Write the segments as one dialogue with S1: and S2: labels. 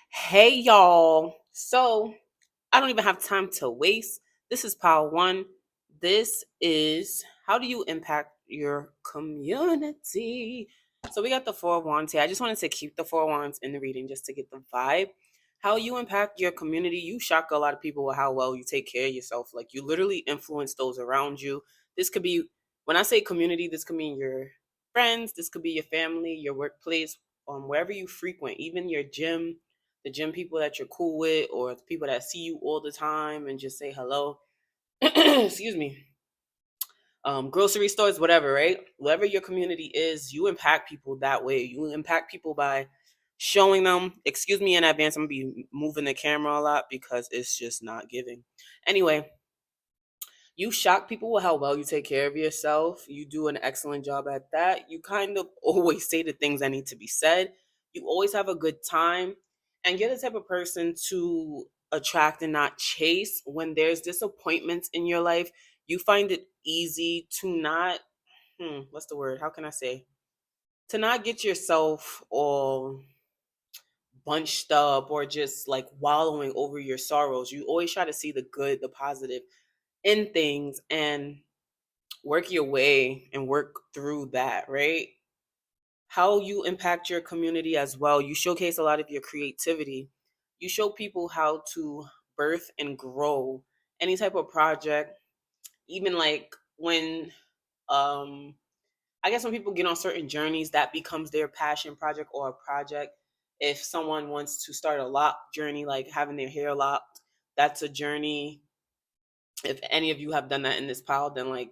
S1: Hey y'all. So I don't even have time to waste. This is Power One. This is how do you impact your community? So we got the four wands here. I just wanted to keep the four wands in the reading just to get the vibe. How you impact your community. You shock a lot of people with how well you take care of yourself. Like you literally influence those around you. This could be when I say community, this could mean your friends, this could be your family, your workplace, wherever you frequent, even your gym, the gym people that you're cool with, or the people that see you all the time and just say hello. Excuse me. Grocery stores, whatever, right? Whatever your community is, you impact people that way. You impact people by showing them. Excuse me in advance. I'm gonna be moving the camera a lot because it's just not giving. Anyway, you shock people with how well you take care of yourself. You do an excellent job at that. You kind of always say the things that need to be said. You always have a good time. And you're the type of person to attract and not chase. When there's disappointments in your life, you find it easy to not, what's the word? How can I say? To not get yourself all bunched up or just like wallowing over your sorrows. You always try to see the good, the positive in things and work your way and work through that, right? How you impact your community as well. You showcase a lot of your creativity. You show people how to birth and grow any type of project, even like when I guess when people get on certain journeys, that becomes their passion project or a project. If someone wants to start a lock journey, like having their hair locked, that's a journey. If any of you have done that in this pile, then like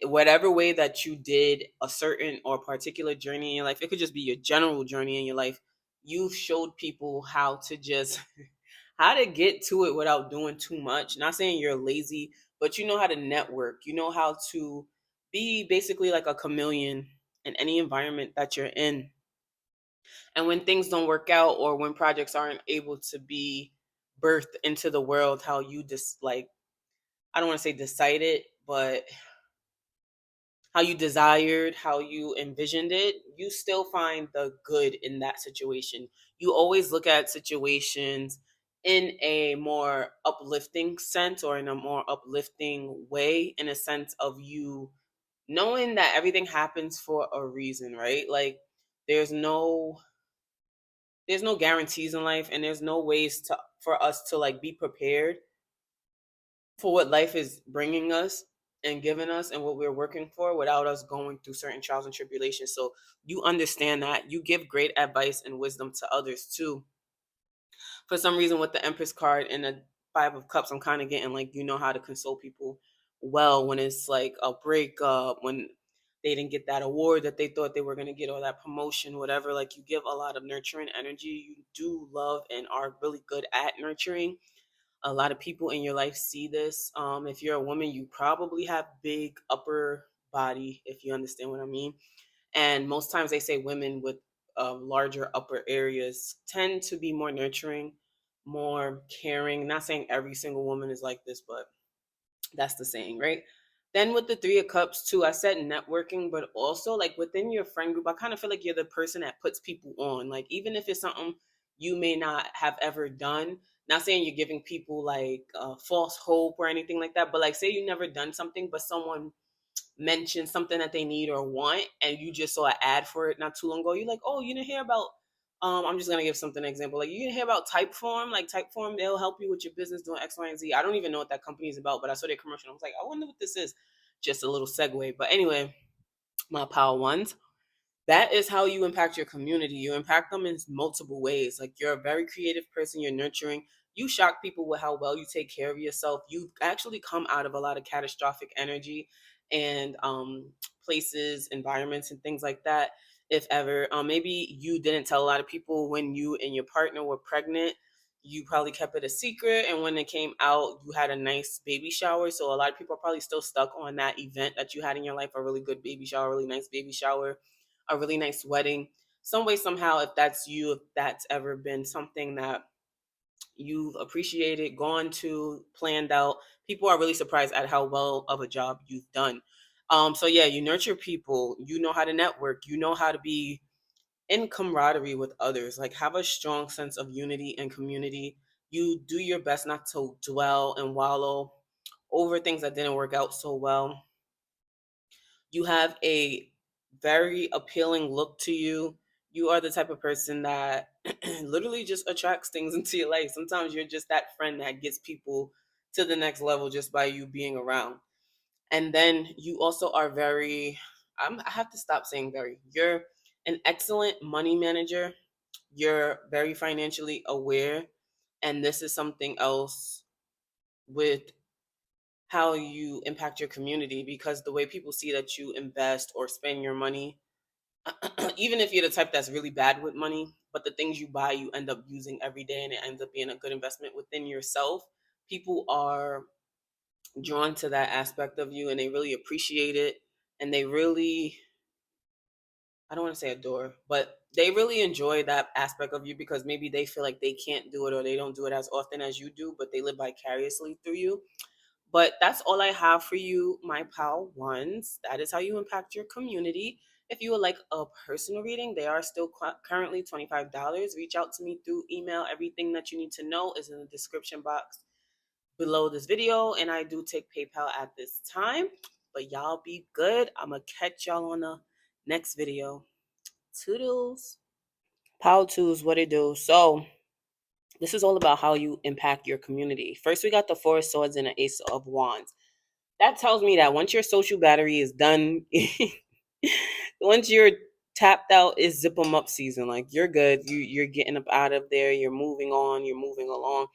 S1: whatever way that you did a certain or particular journey in your life, it could just be your general journey in your life. You showed people how to just how to get to it without doing too much. Not saying you're lazy, but you know how to network. You know how to be basically like a chameleon in any environment that you're in. And when things don't work out or when projects aren't able to be birthed into the world, how you just like I don't want to say decided, but how you desired, how you envisioned it, you still find the good in that situation. You always look at situations in a more uplifting sense or in a more uplifting way, in a sense of you knowing that everything happens for a reason, right? Like there's no there's no guarantees in life and there's no ways to for us to like be prepared for what life is bringing us and giving us and what we're working for without us going through certain trials and tribulations. So you understand that. You give great advice and wisdom to others too. For some reason, with the Empress card and the Five of Cups, I'm kind of getting like, you know how to console people well when it's like a breakup, when they didn't get that award that they thought they were going to get or that promotion, whatever. Like you give a lot of nurturing energy. You do love and are really good at nurturing. A lot of people in your life see this. If you're a woman, you probably have big upper body, if you understand what I mean. And most times they say women with larger upper areas tend to be more nurturing, more caring. Not saying every single woman is like this, but that's the saying, right? Then with the Three of Cups too, I said networking, but also like within your friend group, I kind of feel like you're the person that puts people on. Like even if it's something you may not have ever done, not saying you're giving people like false hope or anything like that, but like say you never done something, but someone mentioned something that they need or want, and you just saw an ad for it not too long ago. You're like, oh, you didn't hear about I'm just gonna give something an example. Like you didn't hear about Typeform? Like Typeform, they'll help you with your business doing X, Y, and Z. I don't even know what that company is about, but I saw their commercial. I was like, I wonder what this is. Just a little segue. But anyway, my power ones. That is how you impact your community. You impact them in multiple ways. Like you're a very creative person, you're nurturing. You shock people with how well you take care of yourself. You actually come out of a lot of catastrophic energy and places, environments, and things like that. If ever, maybe you didn't tell a lot of people when you and your partner were pregnant. You probably kept it a secret, and when it came out, you had a nice baby shower. So a lot of people are probably still stuck on that event that you had in your life, a really good baby shower, really nice baby shower, a really nice wedding. Some way, somehow, if that's you, if that's ever been something that you've appreciated, gone to, planned out, people are really surprised at how well of a job you've done. So yeah, you nurture people, you know how to network, you know how to be in camaraderie with others. Like, have a strong sense of unity and community. You do your best not to dwell and wallow over things that didn't work out so well. You have a very appealing look to you. You are the type of person that literally just attracts things into your life. Sometimes you're just that friend that gets people to the next level just by you being around. And then you also are very, I have to stop saying very, you're an excellent money manager. You're very financially aware. And this is something else with how you impact your community, because the way people see that you invest or spend your money, even if you're the type that's really bad with money, but the things you buy you end up using every day and it ends up being a good investment within yourself, people are drawn to that aspect of you and they really appreciate it. And they really, I don't want to say adore, but they really enjoy that aspect of you because maybe they feel like they can't do it or they don't do it as often as you do, but they live vicariously through you. But that's all I have for you, my pal ones. That is how you impact your community. If you would like a personal reading, they are still currently $25. Reach out to me through email. Everything that you need to know is in the description box below this video. And I do take PayPal at this time. But y'all be good. I'm going to catch y'all on the next video. Toodles. Pal twos, what it do? So, this is all about how you impact your community. First, we got the Four of Swords and the Ace of Wands. That tells me that once your social battery is done, once you're tapped out, is zip them up season. Like, you're good. You're getting up out of there. You're moving on. You're moving along.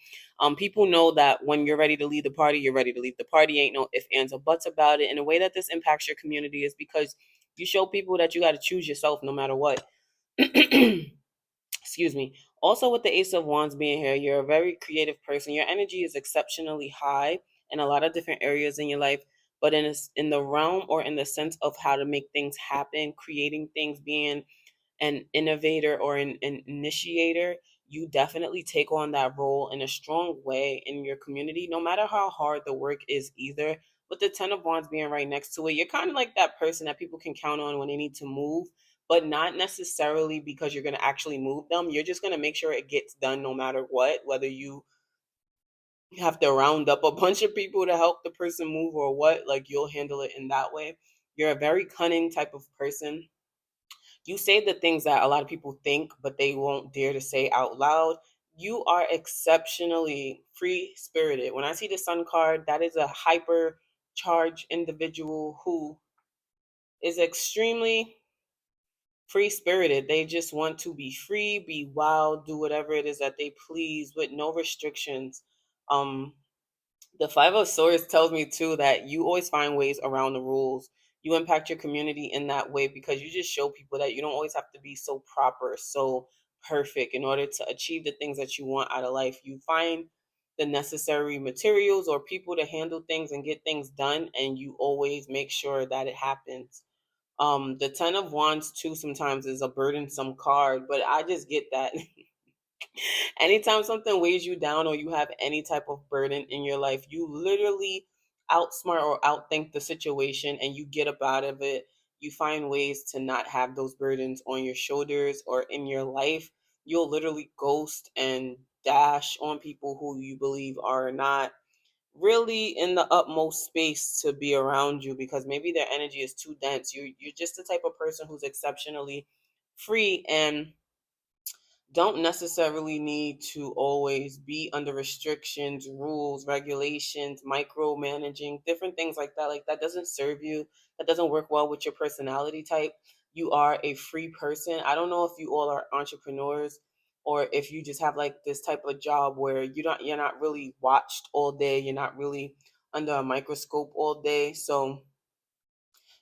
S1: People know that when you're ready to leave the party, you're ready to leave the party. Ain't no ifs, ands, or buts about it. And the way that this impacts your community is because you show people that you got to choose yourself no matter what. Excuse me. Also, with the Ace of Wands being here, you're a very creative person. Your energy is exceptionally high in a lot of different areas in your life, but in the realm or in the sense of how to make things happen, creating things, being an innovator or an initiator, you definitely take on that role in a strong way in your community, no matter how hard the work is either. With the Ten of Wands being right next to it, you're kind of like that person that people can count on when they need to move, but not necessarily because you're going to actually move them. You're just going to make sure it gets done no matter what, whether you have to round up a bunch of people to help the person move or what, like you'll handle it in that way. You're a very cunning type of person. You say the things that a lot of people think, but they won't dare to say out loud. You are exceptionally free spirited. When I see the Sun card, that is a hyper charged individual who is extremely free spirited. They just want to be free, be wild, do whatever it is that they please with no restrictions. Um, the Five of Swords tells me too that you always find ways around the rules. You impact your community in that way because you just show people that you don't always have to be so proper, so perfect in order to achieve the things that you want out of life. You find the necessary materials or people to handle things and get things done, and you always make sure that it happens. The Ten of Wands too sometimes is a burdensome card, but I just get that. Anytime something weighs you down or you have any type of burden in your life, you literally outsmart or outthink the situation and you get up out of it. You find ways to not have those burdens on your shoulders or in your life. You'll literally ghost and dash on people who you believe are not really in the utmost space to be around you because maybe their energy is too dense. You're just the type of person who's exceptionally free and don't necessarily need to always be under restrictions, rules, regulations, micromanaging, different things like that. Like, that doesn't serve you. That doesn't work well with your personality type. You are a free person. I don't know if you all are entrepreneurs or if you just have like this type of job where you're not really watched all day. You're not really under a microscope all day. So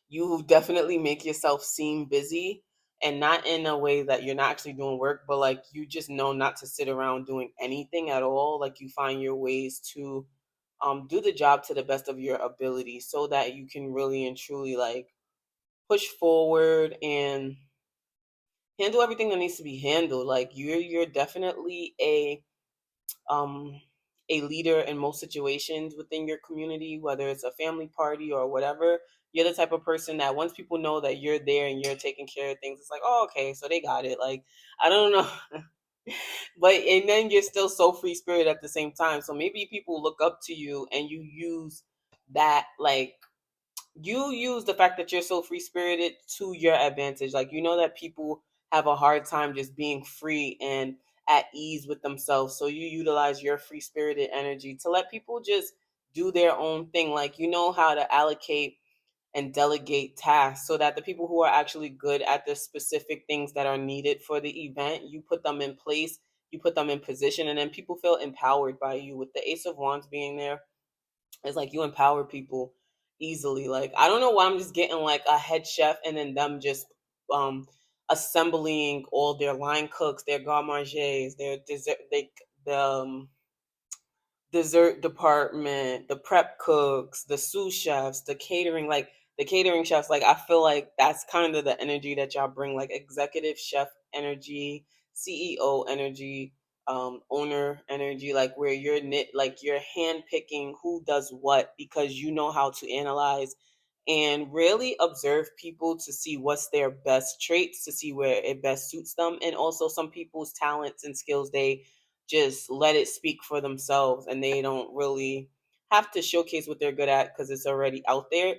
S1: you definitely make yourself seem busy, and not in a way that you're not actually doing work, but like you just know not to sit around doing anything at all. Like, you find your ways to do the job to the best of your ability so that you can really and truly like push forward and handle everything that needs to be handled. Like, you're definitely um a leader in most situations within your community, whether it's a family party or whatever. You're the type of person that once people know that you're there and you're taking care of things, it's like, oh, okay, so they got it. Like, I don't know. But and then you're still so free spirit at the same time. So maybe people look up to you and you use that, like, you use the fact that you're so free spirited to your advantage. Like, you know that people have a hard time just being free and at ease with themselves. So you utilize your free spirited energy to let people just do their own thing. Like, you know how to allocate and delegate tasks so that the people who are actually good at the specific things that are needed for the event, you put them in place, you put them in position, and then people feel empowered by you. With the Ace of Wands being there, it's like you empower people easily. Like, I don't know why I'm just getting like a head chef and then them just um assembling all their line cooks, their garde manger, their dessert, the dessert department, the prep cooks, the sous chefs, the catering, like the catering chefs. Like, I feel like that's kind of the energy that y'all bring, like executive chef energy, CEO energy, owner energy, like where you're like you're hand picking who does what because you know how to analyze and really observe people to see what's their best traits, to see where it best suits them. And also, some people's talents and skills, they just let it speak for themselves and they don't really have to showcase what they're good at because it's already out there.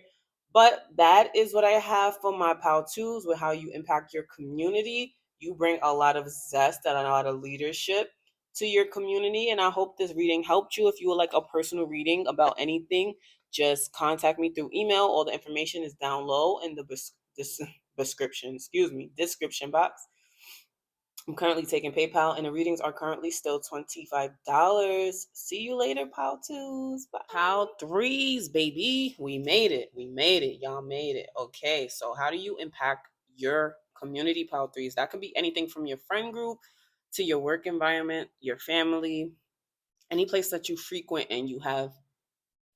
S1: But that is what I have for my POW twos with how you impact your community. You bring a lot of zest and a lot of leadership to your community. And I hope this reading helped you. If you would like a personal reading about anything, just contact me through email. All the information is down low in the description box. I'm currently taking PayPal, and the readings are currently still $25. See you later, PAL 2s. Bye. PAL 3s, baby. We made it. We made it. Y'all made it. Okay, so how do you impact your community, PAL 3s? That could be anything from your friend group to your work environment, your family, any place that you frequent and you have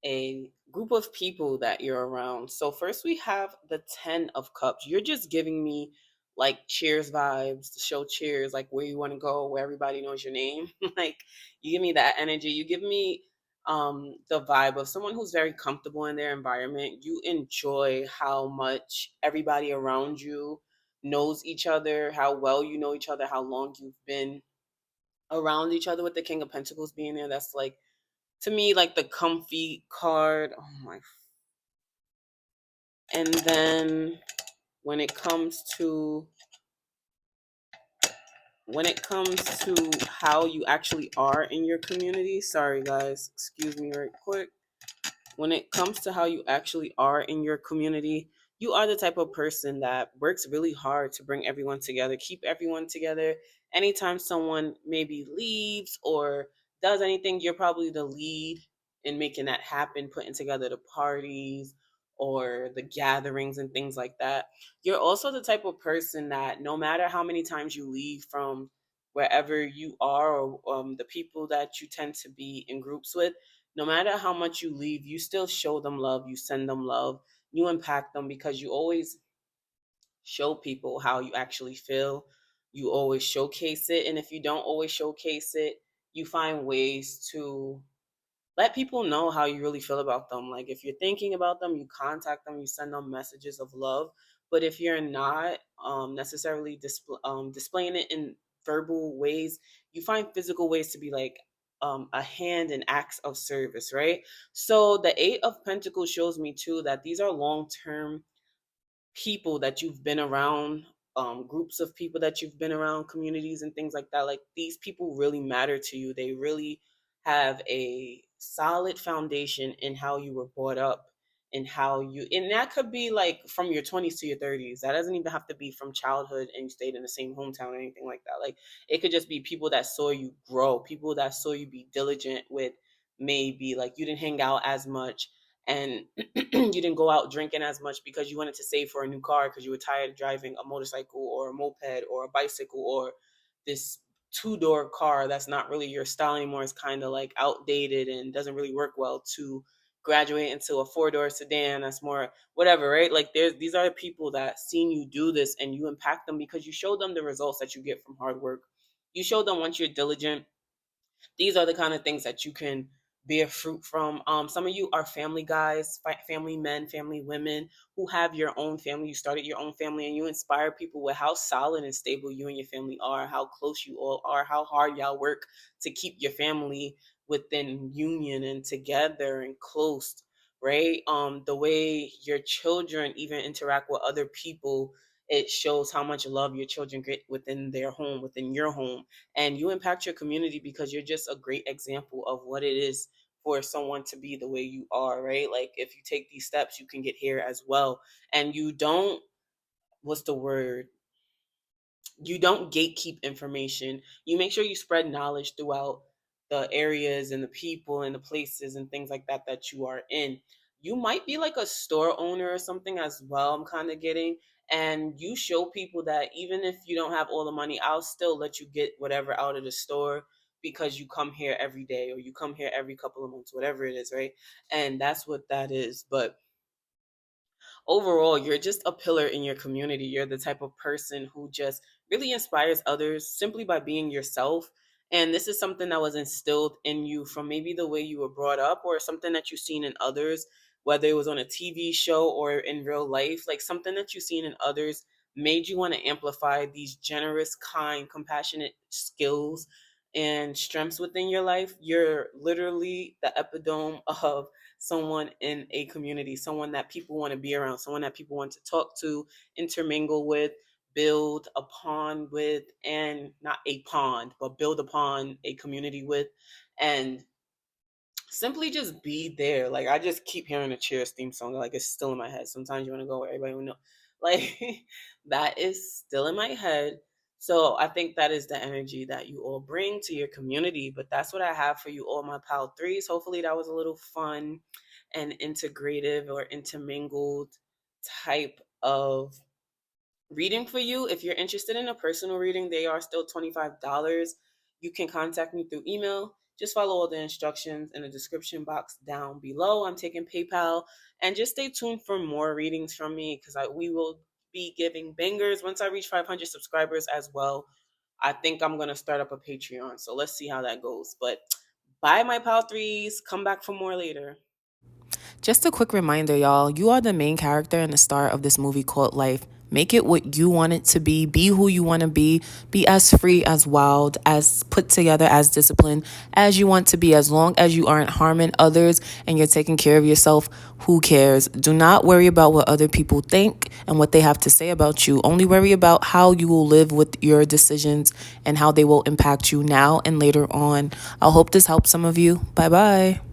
S1: a group of people that you're around. So first we have the 10 of cups. You're just giving me like cheers vibes, to show cheers, like where you want to go, where everybody knows your name. Like, you give me that energy. You give me the vibe of someone who's very comfortable in their environment. You enjoy how much everybody around you knows each other, how well you know each other, how long you've been around each other. With the King of Pentacles being there, that's like, to me, like the comfy card. Oh my. And then when it comes to how you actually are in your community, sorry guys, excuse me right quick. When it comes to how you actually are in your community, you are the type of person that works really hard to bring everyone together, keep everyone together. Anytime someone maybe leaves or does anything, you're probably the lead in making that happen, putting together the parties or the gatherings and things like that. You're also the type of person that no matter how many times you leave from wherever you are, or the people that you tend to be in groups with, no matter how much you leave, you still show them love, you send them love, you impact them because you always show people how you actually feel. You always showcase it. And if you don't always showcase it, you find ways to let people know how you really feel about them. Like, if you're thinking about them, you contact them, you send them messages of love. But if you're not necessarily displaying it in verbal ways, you find physical ways to be like a hand in acts of service, right? So the Eight of Pentacles shows me too that these are long-term people that you've been around, groups of people that you've been around, communities and things like that. Like, these people really matter to you. They really have a solid foundation in how you were brought up and how you, and that could be like from your 20s to your 30s. That doesn't even have to be from childhood and you stayed in the same hometown or anything like that. Like, it could just be people that saw you grow, people that saw you be diligent with, maybe like you didn't hang out as much and you didn't go out drinking as much because you wanted to save for a new car because you were tired of driving a motorcycle or a moped or a bicycle or this two-door car that's not really your style anymore. It's kind of like outdated and doesn't really work well, to graduate into a four-door sedan that's more whatever, right? Like, these are people that seen you do this and you impact them because you show them the results that you get from hard work. You show them once you're diligent, these are the kind of things that you can bear fruit from. Some of you are family guys, family men, family women who have your own family. You started your own family and you inspire people with how solid and stable you and your family are, how close you all are, how hard y'all work to keep your family within union and together and close, right? The way your children even interact with other people, it shows how much love your children get within their home, within your home. And you impact your community because you're just a great example of what it is for someone to be the way you are, right? Like if you take these steps, you can get here as well. And you don't, what's the word? You don't gatekeep information. You make sure you spread knowledge throughout the areas and the people and the places and things like that that you are in. You might be like a store owner or something as well, I'm kind of getting. And you show people that even if you don't have all the money, I'll still let you get whatever out of the store because you come here every day or you come here every couple of months, whatever it is, right? And that's what that is. But overall, you're just a pillar in your community. You're the type of person who just really inspires others simply by being yourself. And this is something that was instilled in you from maybe the way you were brought up or something that you've seen in others, whether it was on a TV show or in real life, like something that you've seen in others made you want to amplify these generous, kind, compassionate skills and strengths within your life. You're literally the epitome of someone in a community, someone that people want to be around, someone that people want to talk to, intermingle with, build a pond with, and not a pond, but build upon a community with, and simply just be there. Like I just keep hearing the Cheers theme song, like it's still in my head. Sometimes you want to go where everybody will know. Like that is still in my head. So I think that is the energy that you all bring to your community. But that's what I have for you all, my pal threes. Hopefully that was a little fun and integrative or intermingled type of reading for you. If you're interested in a personal reading, they are still $25. You can contact me through email. Just follow all the instructions in the description box down below. I'm taking PayPal. And just stay tuned for more readings from me because we will be giving bangers once I reach 500 subscribers as well. I think I'm going to start up a Patreon. So let's see how that goes. But bye, my pal threes. Come back for more later.
S2: Just a quick reminder, y'all, you are the main character and the star of this movie called Life. Make it what you want it to be who you want to be as free, as wild, as put together, as disciplined as you want to be, as long as you aren't harming others and you're taking care of yourself. Who cares? Do not worry about what other people think and what they have to say about you. Only worry about how you will live with your decisions and how they will impact you now and later on. I hope this helps some of you. Bye bye.